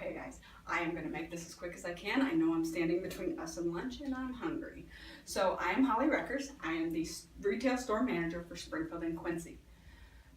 Okay guys, I am going to make this as quick as I can. I know I'm standing between us and lunch and I'm hungry. So I am Holly Reckers. I am the retail store manager for Springfield and Quincy.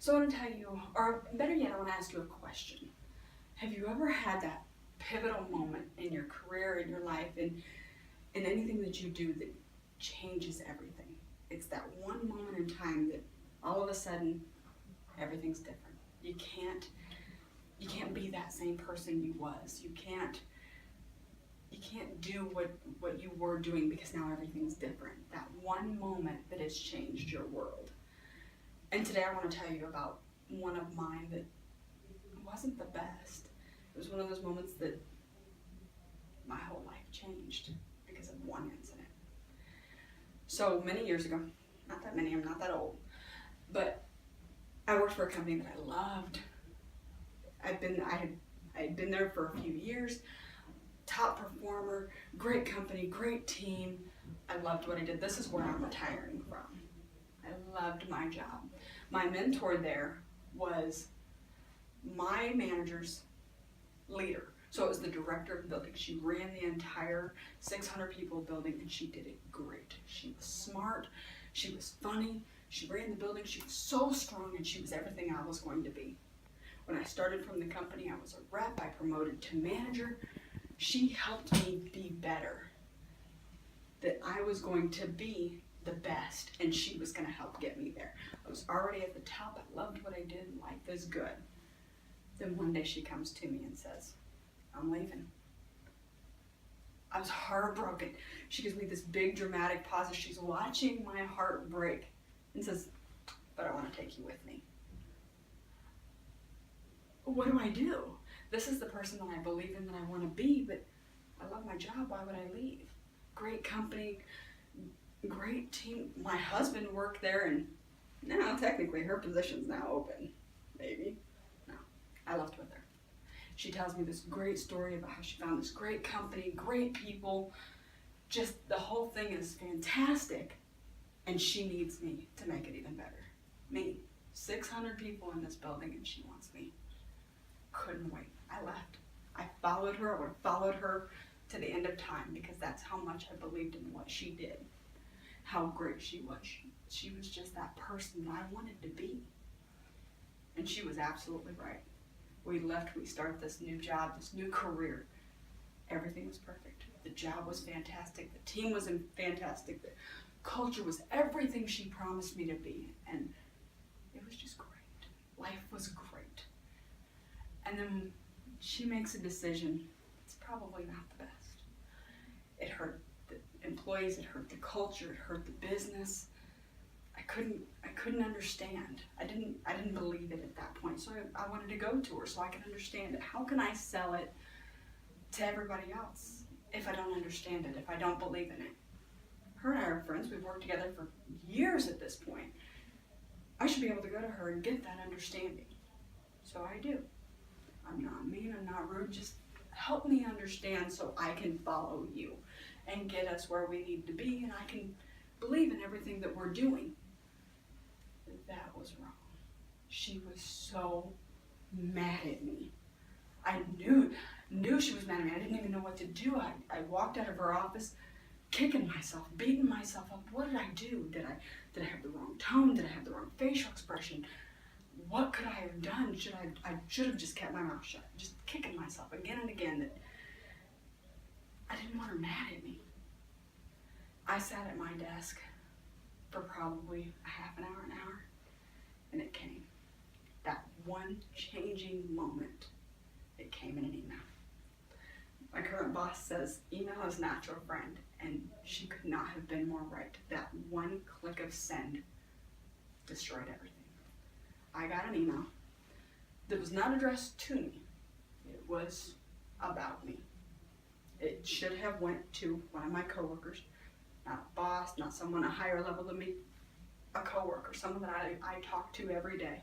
So I want to tell you, or better yet, I want to ask you a question. Have you ever had that pivotal moment in your career, in your life, in anything that you do that changes everything? It's that one moment in time that all of a sudden everything's different. You can't be that same person you was. You can't do what you were doing because now everything's different. That one moment that has changed your world. And today I want to tell you about one of mine that wasn't the best. It was one of those moments that my whole life changed because of one incident. So many years ago, not that many, I'm not that old, but I worked for a company that I loved. I had been there for a few years, top performer, great company, great team. I loved what I did. This is where I'm retiring from. I loved my job. My mentor there was my manager's leader. So it was the director of the building. She ran the entire 600 people building and she did it great. She was smart, she was funny, she ran the building, she was so strong, and she was everything I was going to be. When I started from the company, I was a rep, I promoted to manager. She helped me be better. That I was going to be the best and she was going to help get me there. I was already at the top, I loved what I did, and life is good. Then one day she comes to me and says, I'm leaving. I was heartbroken. She gives me this big dramatic pause as she's watching my heart break and says, but I want to take you with me. What do I do? This is the person that I believe in, that I want to be, but I love my job. Why would I leave? Great company, great team. My husband worked there, and now technically her position's now open. Maybe. No, I left with her. She tells me this great story about how she found this great company, great people. Just the whole thing is fantastic, and she needs me to make it even better. Me, 600 people in this building, and she wants me. Couldn't wait. I left. I followed her. I would have followed her to the end of time because that's how much I believed in what she did, how great she was. She was just that person that I wanted to be. And she was absolutely right. We left, we started this new job, this new career. Everything was perfect. The job was fantastic. The team was fantastic. The culture was everything she promised me to be. And it was just great. Life was great. And then she makes a decision. It's probably not the best. It hurt the employees, it hurt the culture, it hurt the business. I couldn't understand. I didn't believe it at that point. So I wanted to go to her so I could understand it. How can I sell it to everybody else if I don't understand it, if I don't believe in it? Her and I are friends. We've worked together for years at this point. I should be able to go to her and get that understanding. So I do. I'm not mean, I'm not rude, just help me understand so I can follow you and get us where we need to be, and I can believe in everything that we're doing. That was wrong. She was so mad at me. I knew she was mad at me. I didn't even know what to do. I walked out of her office kicking myself, beating myself up. What did I do? Did I have the wrong tone? Did I have the wrong facial expression? What could I have done? I should have just kept my mouth shut, just kicking myself again and again that I didn't want her mad at me. I sat at my desk for probably a half an hour, and it came. That one changing moment, it came in an email. My current boss says email is not your friend, and she could not have been more right. That one click of send destroyed everything. I got an email that was not addressed to me. It was about me. It should have went to one of my coworkers, not a boss, not someone a higher level than me, a coworker, someone that I talk to every day.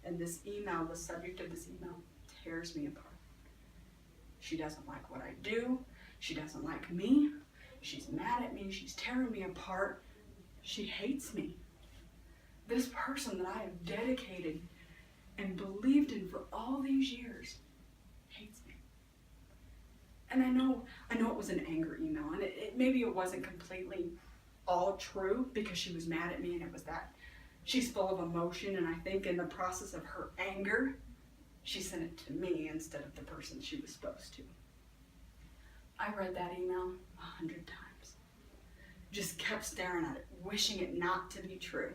And this email, the subject of this email, tears me apart. She doesn't like what I do. She doesn't like me. She's mad at me. She's tearing me apart. She hates me. This person that I have dedicated and believed in for all these years hates me. And I know it was an anger email, and maybe it wasn't completely all true because she was mad at me, and it was that she's full of emotion, and I think in the process of her anger, she sent it to me instead of the person she was supposed to. I read that email 100 times. Just kept staring at it, wishing it not to be true,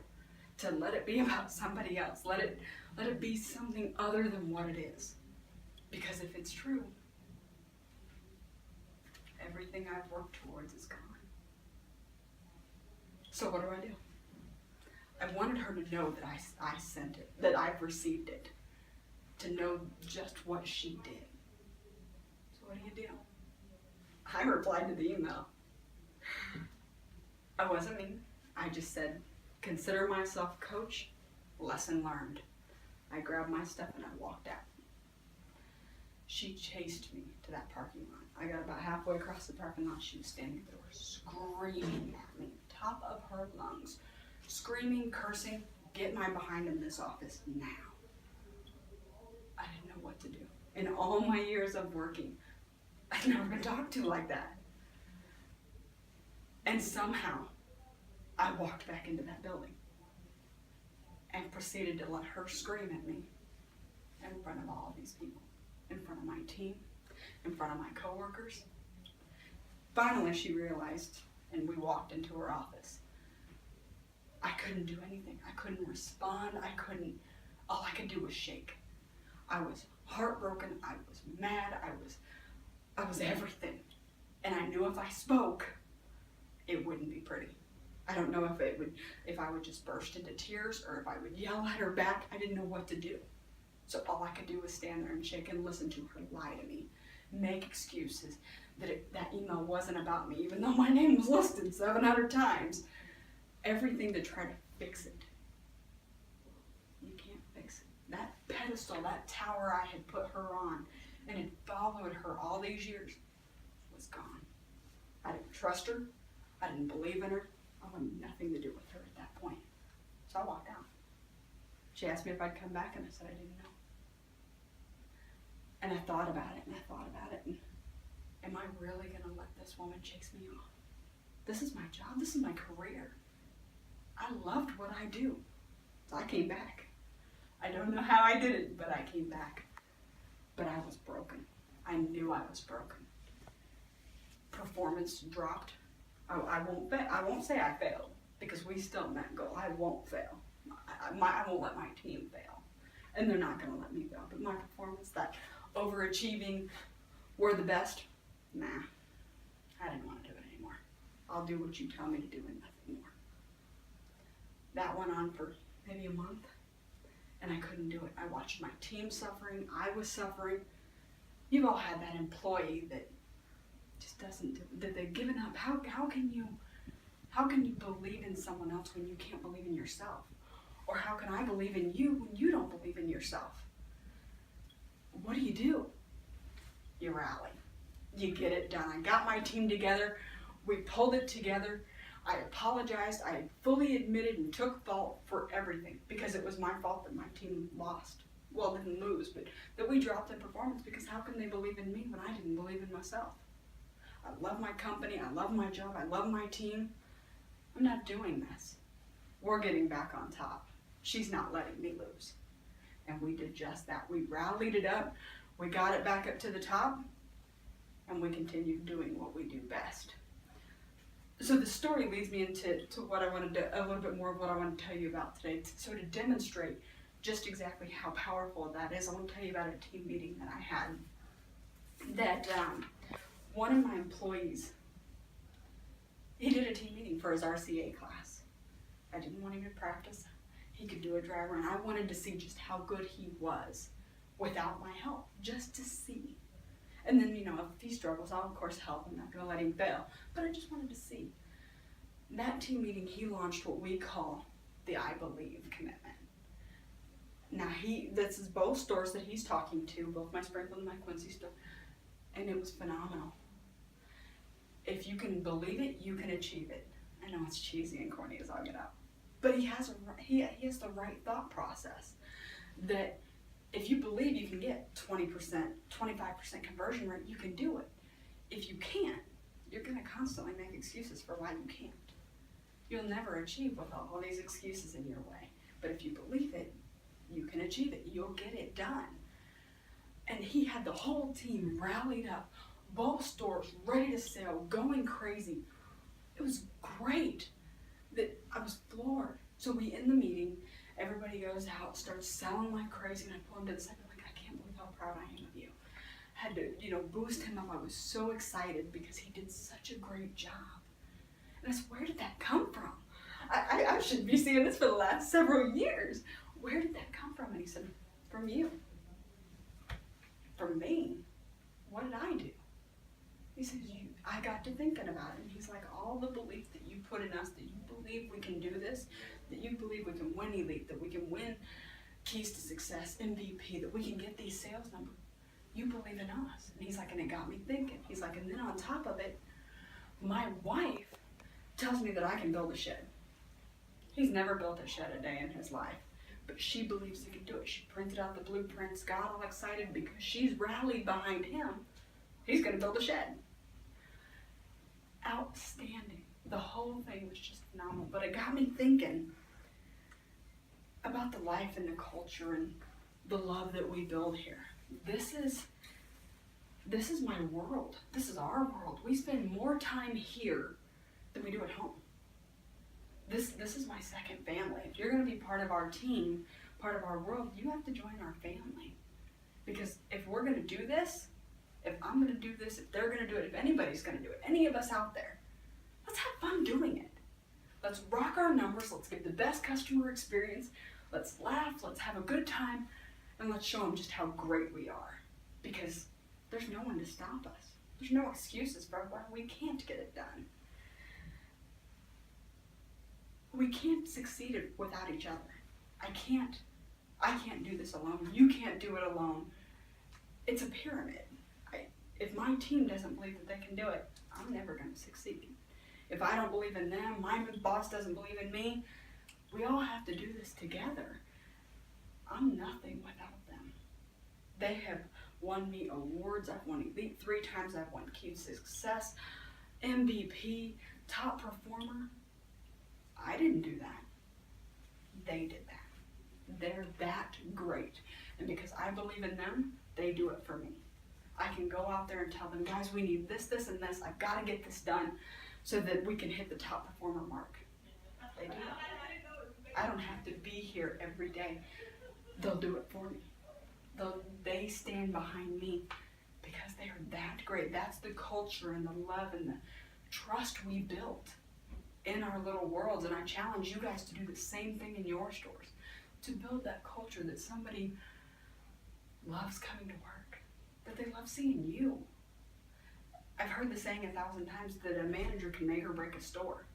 to let it be about somebody else. Let it be something other than what it is. Because if it's true, everything I've worked towards is gone. So what do? I wanted her to know that I sent it, that I've received it, to know just what she did. So what do? I replied to the email. I wasn't mean. I just said, consider myself coach, lesson learned. I grabbed my stuff and I walked out. She chased me to that parking lot. I got about halfway across the parking lot. She was standing there screaming at me, top of her lungs, screaming, cursing, get my behind in this office now. I didn't know what to do. In all my years of working, I've never been talked to like that. And somehow, I walked back into that building and proceeded to let her scream at me in front of all of these people, in front of my team, in front of my coworkers. Finally, she realized, and we walked into her office. I couldn't do anything. I couldn't respond. All I could do was shake. I was heartbroken. I was mad. I was everything. And I knew if I spoke, it wouldn't be pretty. I don't know if I would just burst into tears or if I would yell at her back. I didn't know what to do. So all I could do was stand there and shake and listen to her lie to me, make excuses that email wasn't about me, even though my name was listed 700 times. Everything to try to fix it. You can't fix it. That pedestal, that tower I had put her on and had followed her all these years was gone. I didn't trust her. I didn't believe in her. I wanted nothing to do with her at that point. So I walked out. She asked me if I'd come back, and I said I didn't know. And I thought about it, and and am I really going to let this woman chase me off? This is my job. This is my career. I loved what I do. So I came back. I don't know how I did it, but I came back. But I was broken. I knew I was broken. Performance dropped. I won't say I failed, because we still met goal. I won't fail. I won't let my team fail. And they're not going to let me fail. But my performance, that overachieving, we're the best, nah. I didn't want to do it anymore. I'll do what you tell me to do and nothing more. That went on for maybe a month, and I couldn't do it. I watched my team suffering. I was suffering. You've all had that employee that just that they've given up. How can you believe in someone else when you can't believe in yourself? Or how can I believe in you when you don't believe in yourself? What do? You rally. You get it done. I got my team together. We pulled it together. I apologized. I fully admitted and took fault for everything, because it was my fault that my team lost. Well, didn't lose, but that we dropped in performance, because how can they believe in me when I didn't believe in myself? I love my company. I love my job. I love my team. I'm not doing this. We're getting back on top. She's not letting me lose. And we did just that. We rallied it up. We got it back up to the top. And we continued doing what we do best. So the story leads me into what I wanted to, a little bit more of what I want to tell you about today. So to demonstrate just exactly how powerful that is, I want to tell you about a team meeting that I had. That one of my employees, he did a team meeting for his RCA class. I didn't want him to practice. He could do a dry run. I wanted to see just how good he was without my help, just to see. And then, if he struggles, I'll of course help. I'm not going to let him fail. But I just wanted to see. That team meeting, he launched what we call the I Believe commitment. Now, this is both stores that he's talking to, both my Springfield and my Quincy store. And it was phenomenal. If you can believe it, you can achieve it. I know it's cheesy and corny as all get out. But he has the right thought process. That if you believe you can get 20%, 25% conversion rate, you can do it. if you can't, you're going to constantly make excuses for why you can't. You'll never achieve with all these excuses in your way. But if you believe it, you can achieve it. You'll get it done. And he had the whole team rallied up, both stores ready to sell, going crazy. It was great. That I was floored. So we end the meeting, everybody goes out, starts selling like crazy, and I pull him to the side, like, I can't believe how proud I am of you. Had to, boost him up. I was so excited because he did such a great job. And I said, where did that come from? I should be seeing this for the last several years. Where did that come from? And he said, from you. From me. What did I do? He says, I got to thinking about it. And he's like, all the belief that you put in us, that you believe we can do this, that you believe we can win Elite, that we can win Keys to Success, MVP, that we can get these sales numbers. You believe in us. And he's like, and it got me thinking. He's like, and then on top of it, my wife tells me that I can build a shed. He's never built a shed a day in his life, but she believes he can do it. She printed out the blueprints, got all excited because she's rallied behind him. He's going to build a shed. Outstanding. The whole thing was just phenomenal, but it got me thinking about the life and the culture and the love that we build here. This is my world. This is our world. We spend more time here than we do at home. This is my second family. If you're going to be part of our team, part of our world, you have to join our family. Because if we're going to do this, if I'm going to do this, if they're going to do it, if anybody's going to do it, any of us out there, let's have fun doing it. Let's rock our numbers. Let's give the best customer experience. Let's laugh. Let's have a good time. And let's show them just how great we are. Because there's no one to stop us. There's no excuses for why we can't get it done. We can't succeed without each other. I can't do this alone. You can't do it alone. It's a pyramid. If my team doesn't believe that they can do it, I'm never going to succeed. If I don't believe in them, my boss doesn't believe in me, we all have to do this together. I'm nothing without them. They have won me awards. I've won Elite 3 times. I've won Key to Success, MVP, top performer. I didn't do that. They did that. They're that great. And because I believe in them, they do it for me. I can go out there and tell them, guys, we need this, this, and this. I've got to get this done so that we can hit the top performer mark. They do it. I don't have to be here every day. They'll do it for me. They stand behind me because they are that great. That's the culture and the love and the trust we built in our little worlds. And I challenge you guys to do the same thing in your stores, to build that culture that somebody loves coming to work, that they love seeing you. I've heard the saying 1,000 times that a manager can make or break a store.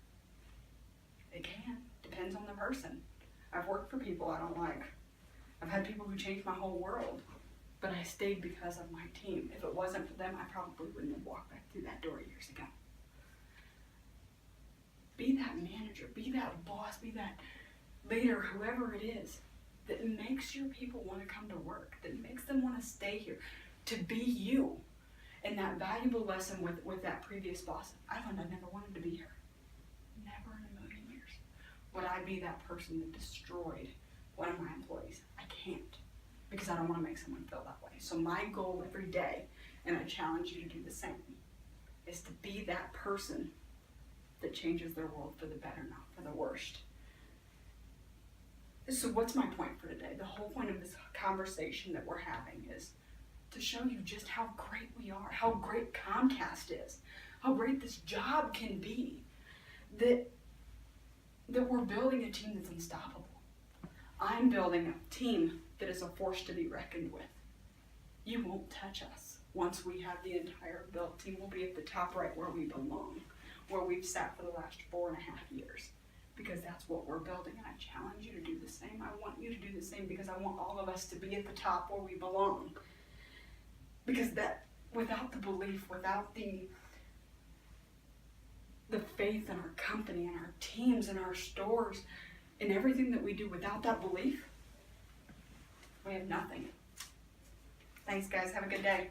It can. Depends on the person. I've worked for people I don't like. I've had people who changed my whole world, but I stayed because of my team. If it wasn't for them, I probably wouldn't have walked back through that door years ago. Be that manager, be that boss, be that leader, whoever it is, that makes your people want to come to work, that makes them want to stay here, to be you. And that valuable lesson with that previous boss, I found I never wanted to be here. Never in a million years. Would I be that person that destroyed one of my employees? I can't, because I don't want to make someone feel that way. So my goal every day, and I challenge you to do the same, is to be that person that changes their world for the better, not for the worst. So what's my point for today? The whole point of this conversation that we're having is to show you just how great we are, how great Comcast is, how great this job can be, that we're building a team that's unstoppable. I'm building a team that is a force to be reckoned with. You won't touch us. Once we have the entire built team, we'll be at the top right where we belong, where we've sat for the last 4.5 years, because that's what we're building. And I challenge you to do the same. I want you to do the same, because I want all of us to be at the top where we belong. Because that, without the belief, without the faith in our company and our teams and our stores and everything that we do, without that belief, we have nothing. Thanks, guys. Have a good day.